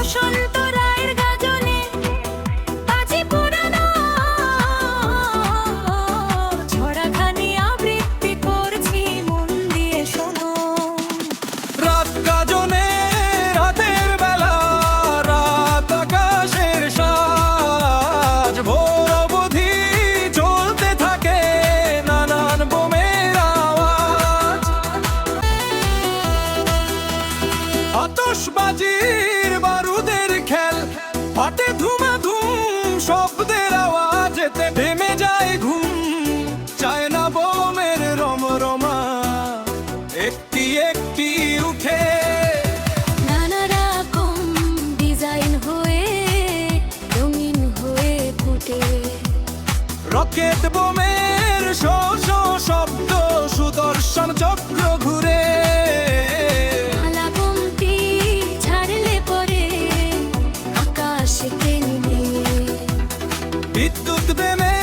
বসন্ত রায়ের গাজনে বাজে পুরানো ছড়াখানি আবৃত্তি করছি, মন দিয়ে শোনো। রাত গাজনে রাতের বেলা, রাত আকাশের সাজ, ভোর অবধি চলতে থাকে নানান বোমের আওয়াজ। আতশবাজির বারুদের খেল, ফাটে ধুমাধুম শব্দের আওয়াজেতে থেমে যায় ঘুম। চায় না বোমের রমরমা একটি একটি উঠে, নানা রকম ডিজাইন হয়ে রঙিন হয়ে ফুটে। রকেট বোমের শো শো শব্দ, সুদর্শন চক্র ঘুরে। আলাবন্তি ছাড়লে পরে আকাশে নিয়ে বিদ্যুৎ বেমে